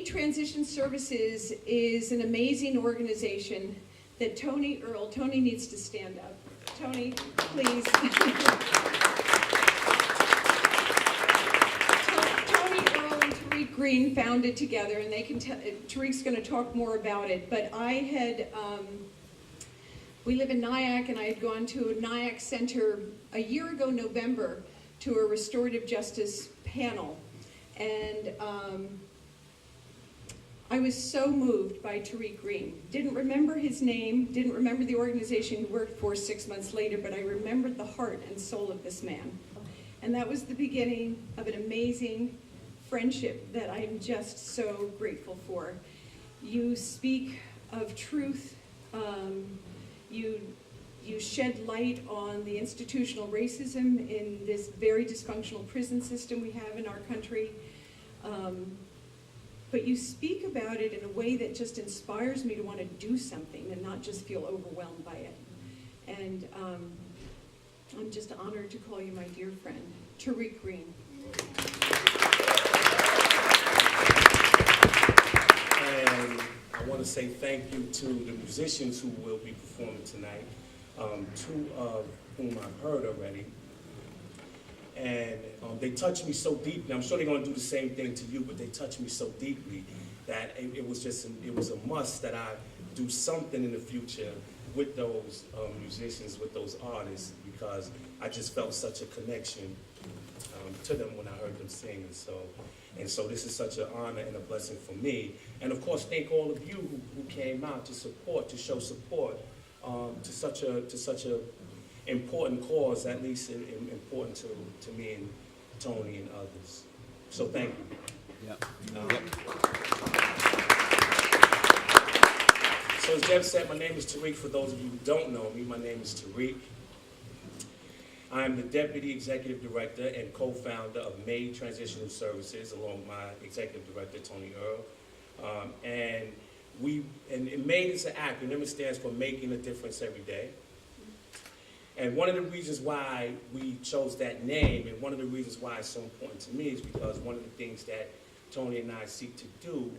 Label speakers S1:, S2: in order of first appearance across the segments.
S1: M.A.D.E Transition Services is an amazing organization that Tony needs to stand up. Tony, please. Tony, Earl, and Tariq Green founded together, and they can Tariq's going to talk more about it, but I had, we live in Nyack, and I had gone to a Nyack Center a year ago, November, to a restorative justice panel, and I was so moved by Tariq Green. Didn't remember his name, didn't remember the organization he worked for 6 months later, but I remembered the heart and soul of this man. And that was the beginning of an amazing friendship that I'm just so grateful for. You speak of truth, you shed light on the institutional racism in this very dysfunctional prison system we have in our country. But you speak about it in a way that just inspires me to want to do something and not just feel overwhelmed by it. And I'm just honored to call you my dear friend, Tariq Green.
S2: And I want to say thank you to the musicians who will be performing tonight, two of whom I've heard already. And they touched me so deeply. I'm sure they're going to do the same thing to you, but they touched me so deeply that it was a must that I do something in the future with those musicians, with those artists, because I just felt such a connection to them when I heard them sing. And so this is such an honor and a blessing for me. And of course, thank all of you who came out to support, to show support to such a important cause, at least important to me and Tony and others. So thank you.
S3: Yep.
S2: So as Jeff said, my name is Tariq. For those of you who don't know me, my name is Tariq. I am the Deputy Executive Director and co-founder of M.A.D.E Transitional Services, along with my Executive Director, Tony Earl. And M.A.D.E is an acronym. It stands for Making a Difference Every Day. And one of the reasons why we chose that name, and one of the reasons why it's so important to me, is because one of the things that Tony and I seek to do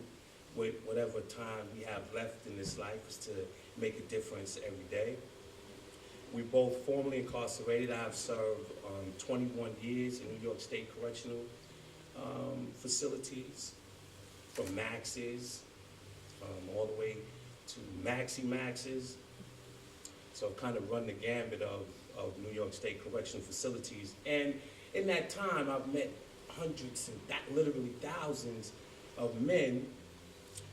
S2: with whatever time we have left in this life is to make a difference every day. We're both formerly incarcerated. I've served 21 years in New York State Correctional facilities, from maxes all the way to maxi-maxes. So I've kind of run the gambit of New York State Correctional Facilities. And in that time, I've met hundreds and literally thousands of men,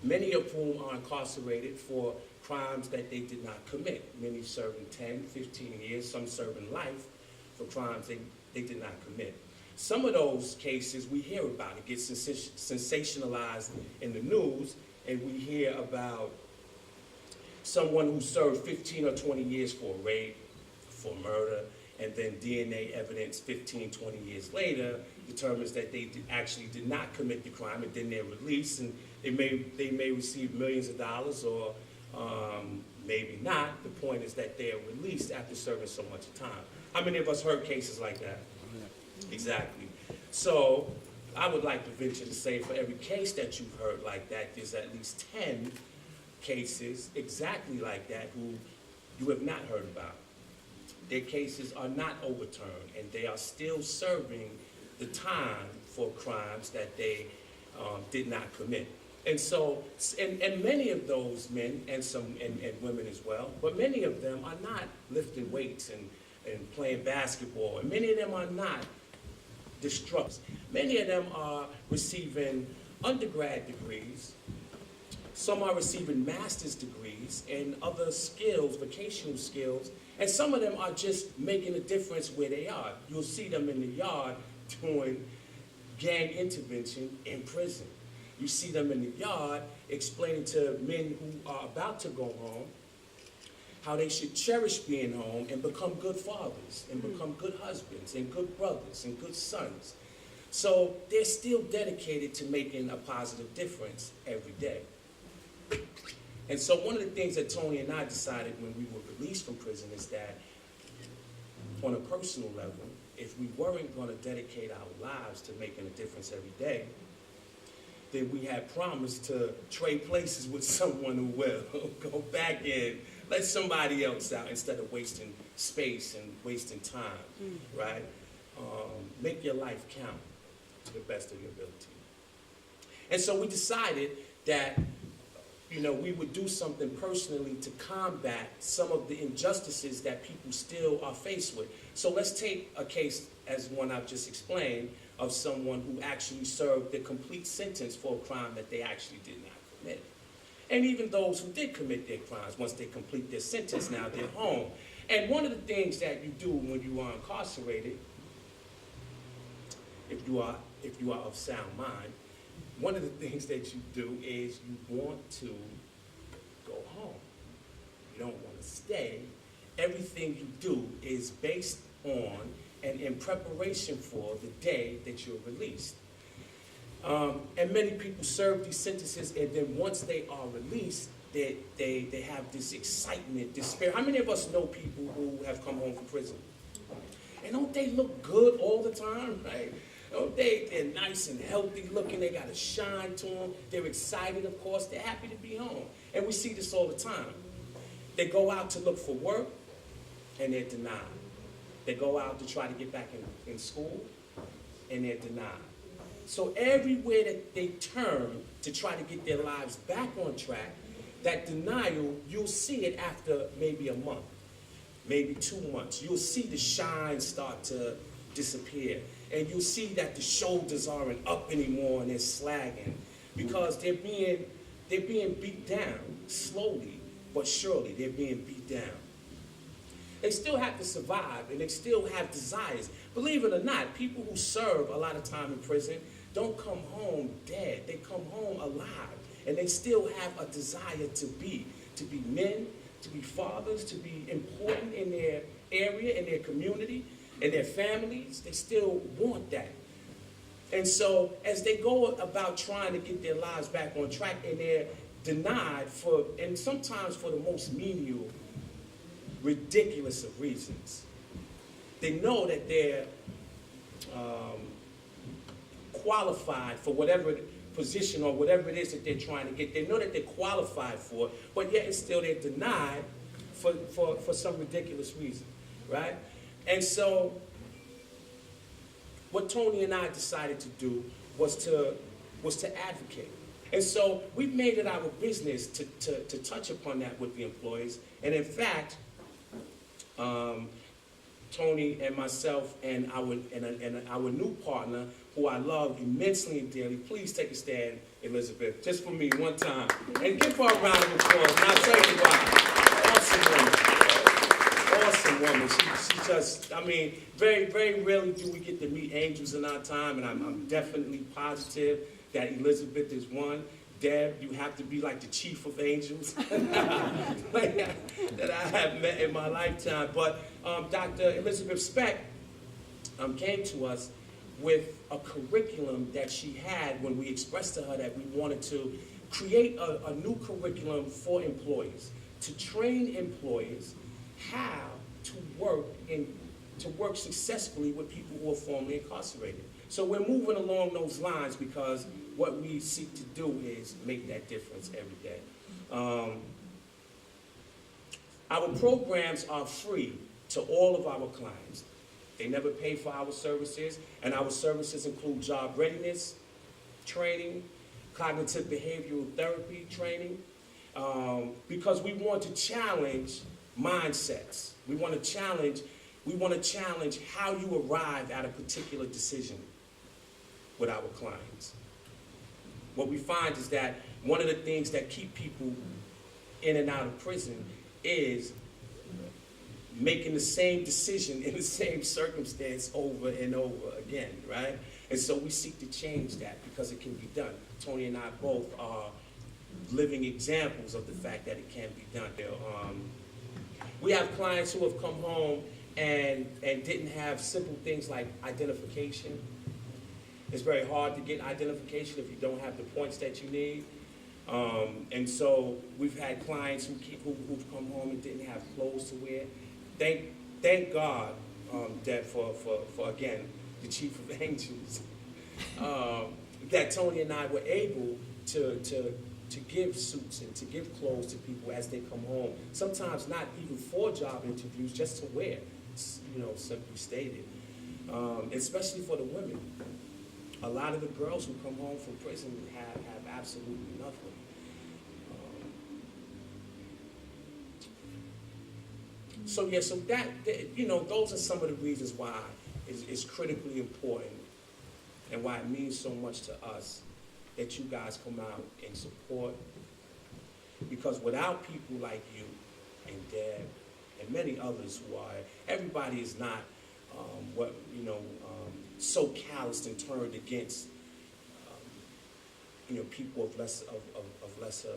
S2: many of whom are incarcerated for crimes that they did not commit. Many serving 10, 15 years, some serving life for crimes they did not commit. Some of those cases we hear about. It gets sensationalized in the news, and we hear about someone who served 15 or 20 years for a rape, for murder, and then DNA evidence 15, 20 years later determines that they actually did not commit the crime, and then they're released, and they may receive millions of dollars, or maybe not. The point is that they are released after serving so much time. How many of us heard cases like that? Yeah. Exactly. So I would like to venture to say, for every case that you've heard like that, there's at least 10 cases exactly like that who you have not heard about. Their cases are not overturned, and they are still serving the time for crimes that they did not commit. And so, and many of those men, and women as well, but many of them are not lifting weights and playing basketball, and many of them are not destructive. Many of them are receiving undergrad degrees. Some are receiving master's degrees and other skills, vocational skills, and some of them are just making a difference where they are. You'll see them in the yard doing gang intervention in prison. You see them in the yard explaining to men who are about to go home how they should cherish being home and become good fathers and become good husbands and good brothers and good sons. So they're still dedicated to making a positive difference every day. And so one of the things that Tony and I decided when we were released from prison is that on a personal level, if we weren't going to dedicate our lives to making a difference every day, then we had promised to trade places with someone who will. Go back in, let somebody else out instead of wasting space and wasting time, right? Make your life count to the best of your ability. And so we decided that, you know, we would do something personally to combat some of the injustices that people still are faced with. So let's take a case as one I've just explained of someone who actually served the complete sentence for a crime that they actually did not commit. And even those who did commit their crimes, once they complete their sentence, now they're home. And one of the things that you do when you are incarcerated, if you are of sound mind, one of the things that you do is you want to go home. You don't want to stay. Everything you do is based on and in preparation for the day that you're released. And many people serve these sentences, and then once they are released, they have this excitement, this spirit. How many of us know people who have come home from prison? And don't they look good all the time, right? They're nice and healthy looking. They got a shine to them. They're excited, of course. They're happy to be home. And we see this all the time. They go out to look for work, and they're denied. They go out to try to get back in school, and they're denied. So everywhere that they turn to try to get their lives back on track, that denial, you'll see it after maybe a month, maybe 2 months. You'll see the shine start to disappear. And you'll see that the shoulders aren't up anymore and they're slagging because they're being beat down slowly but surely. They're being beat down. They still have to survive and they still have desires. Believe it or not, people who serve a lot of time in prison don't come home dead. They come home alive and they still have a desire to be men, to be fathers, to be important in their area, in their community, in their families. They still want that. And so as they go about trying to get their lives back on track, and they're denied for, and sometimes for the most menial, ridiculous of reasons. They know that they're qualified for whatever position or whatever it is that they're trying to get. They know that they're qualified for it, but yet and still they're denied for some ridiculous reason, right? And so what Tony and I decided to do was to advocate. And so we've made it our business to touch upon that with the employees. And in fact, Tony and myself and our new partner, who I love immensely and dearly, please take a stand, Elizabeth, just for me one time. And give her a round of applause. And I'll tell you why. Awesome woman. Awesome woman. She just, I mean, very, very rarely do we get to meet angels in our time, and I'm definitely positive that Elizabeth is one. Deb, you have to be like the chief of angels that I have met in my lifetime. But Dr. Elizabeth Speck came to us with a curriculum that she had when we expressed to her that we wanted to create a new curriculum for employees, to train employees how to work successfully with people who are formerly incarcerated. So we're moving along those lines because what we seek to do is make that difference every day. Our programs are free to all of our clients. They never pay for our services, and our services include job readiness training, cognitive behavioral therapy training, because we want to challenge mindsets. We want to challenge how you arrive at a particular decision with our clients. What we find is that one of the things that keep people in and out of prison is making the same decision in the same circumstance over and over again, right? And so we seek to change that because it can be done. Tony and I both are living examples of the fact that it can be done. We have clients who have come home and didn't have simple things like identification. It's very hard to get identification if you don't have the points that you need. And so we've had clients who've come home and didn't have clothes to wear. Thank God that for again, the chief of angels, that Tony and I were able to give suits and to give clothes to people as they come home. Sometimes not even for job interviews, just to wear, simply stated. Especially for the women. A lot of the girls who come home from prison have absolutely nothing. So those are some of the reasons why it's critically important and why it means so much to us that you guys come out and support. Because without people like you and Deb and many others who are, everybody is not so calloused and turned against people of lesser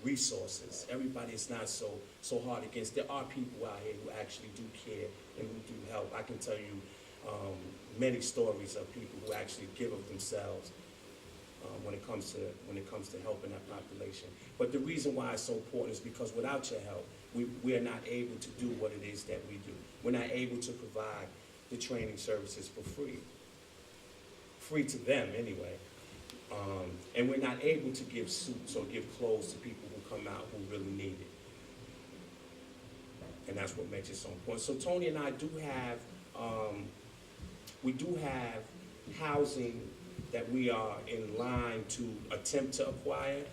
S2: resources. Everybody is not so hard against. There are people out here who actually do care and who do help. I can tell you many stories of people who actually give of themselves when it comes to helping that population. But the reason why it's so important is because without your help, we are not able to do what it is that we do. We're not able to provide the training services for free to them anyway. And we're not able to give suits or give clothes to people who come out who really need it. And that's what makes it so important. So Tony and I do have, we do have housing that we are in line to attempt to acquire.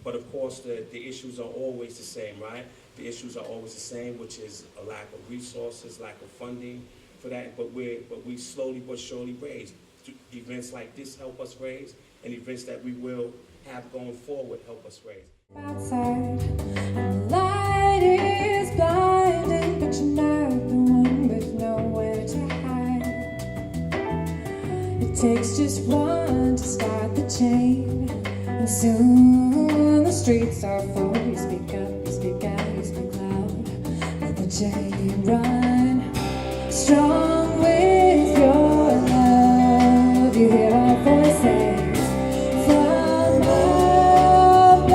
S2: But of course, the issues are always the same, right? The issues are always the same, which is a lack of resources, lack of funding for that. But we slowly but surely raise. Events like this help us raise, and events that we will have going forward help us raise.
S3: Outside, and the light is blinding, but you're not the one with nowhere to hide. It takes just one to start the chain, and soon the streets are full. You speak up, you speak out, you speak loud. Let the chain run strong with your love. You hear our voices from above.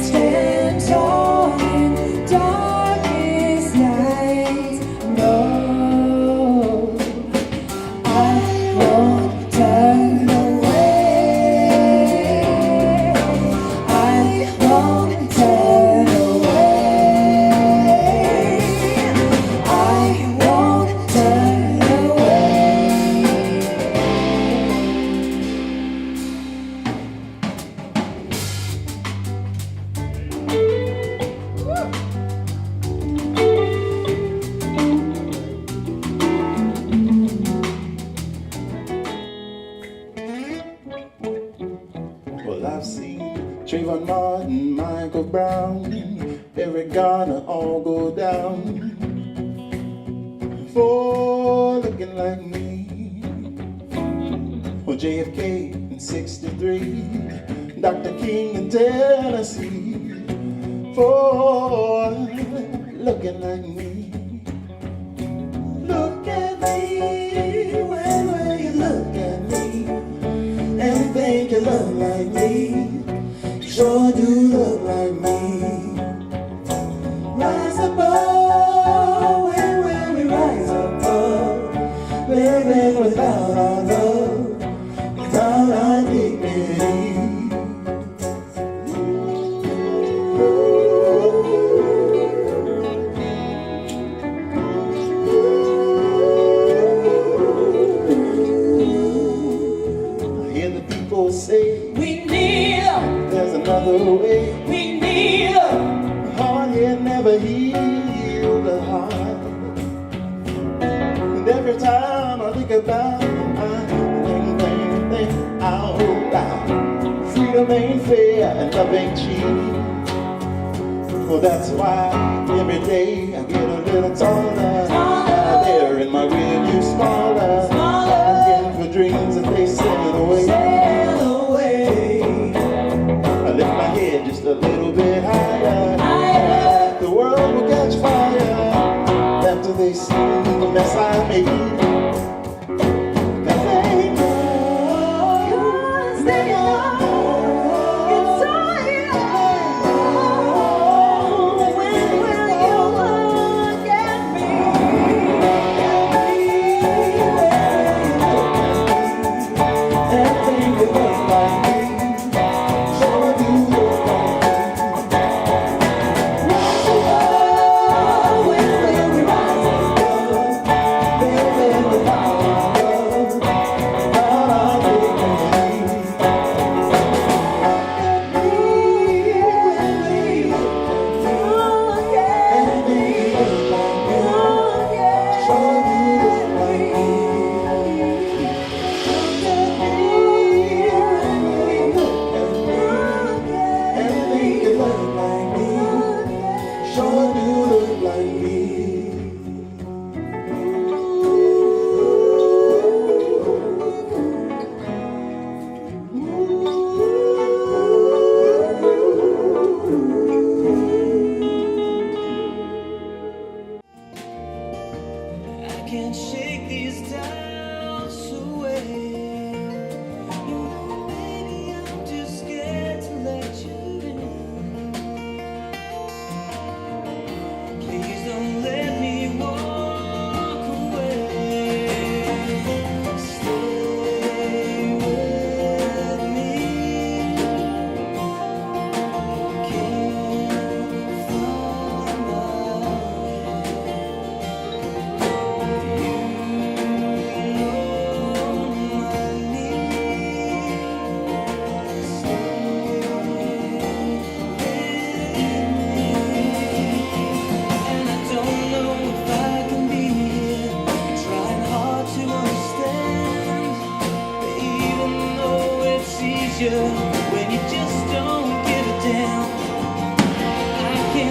S3: Stand tall in darkest nights. No, I won't turn away. I won't turn away. I won't turn away.
S4: Well, I've seen Trayvon Martin, Michael Brown, Eric Garner all go down for looking like me. Well, JFK in '63, Dr. King in Tennessee for looking like me. Look at me, when you look at me and think you look like me, you sure do look like me. Rise above, when we rise above, living without our love, without our dignity. I hear the people say,
S3: We need her,
S4: there's another way.
S3: we need her.
S4: A heart here never healed a heart. And every time I think about it, I think out loud. Freedom ain't fair and love ain't cheap. Well, that's why every day I get a little taller. Out there in my rear view smaller. Again for dreams that they sail away. I lift my head just a little bit higher. The world will catch fire after they see the mess I made. 'Cause they know, 'cause they know, it's all you know. When will you look at me?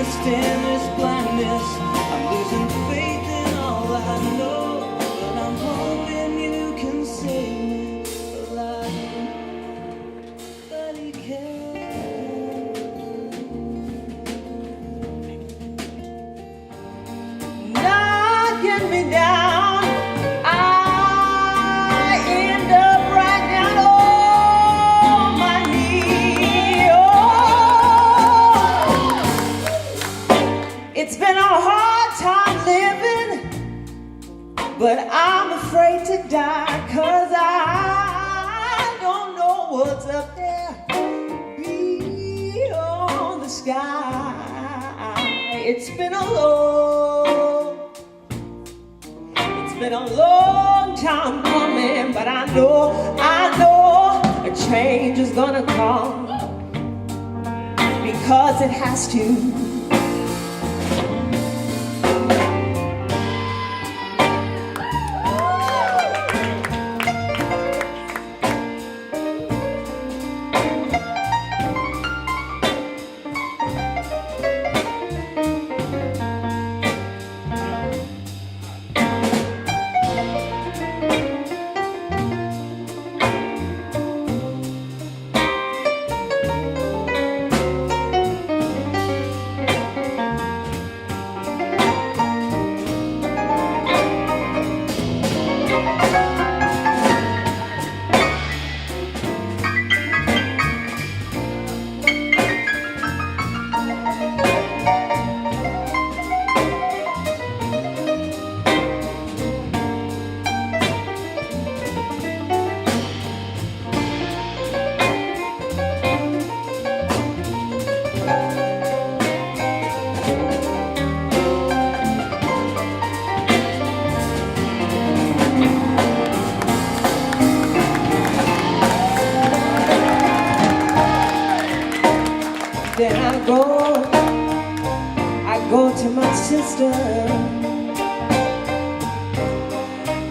S4: lost in this blindness. I'm losing faith in all I know, but I'm hoping you can save me alive. But he can't. Knocking me down, I end up right down on my knee. Oh, it's been a hard time living, but I'm afraid to die, 'cause I don't know what's up there beyond the sky. It's been a long time coming, but I know a change is gonna come, because it has to. Then I go to my sister.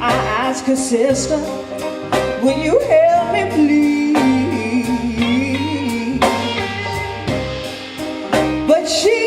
S4: I ask her, sister, will you help me please? But she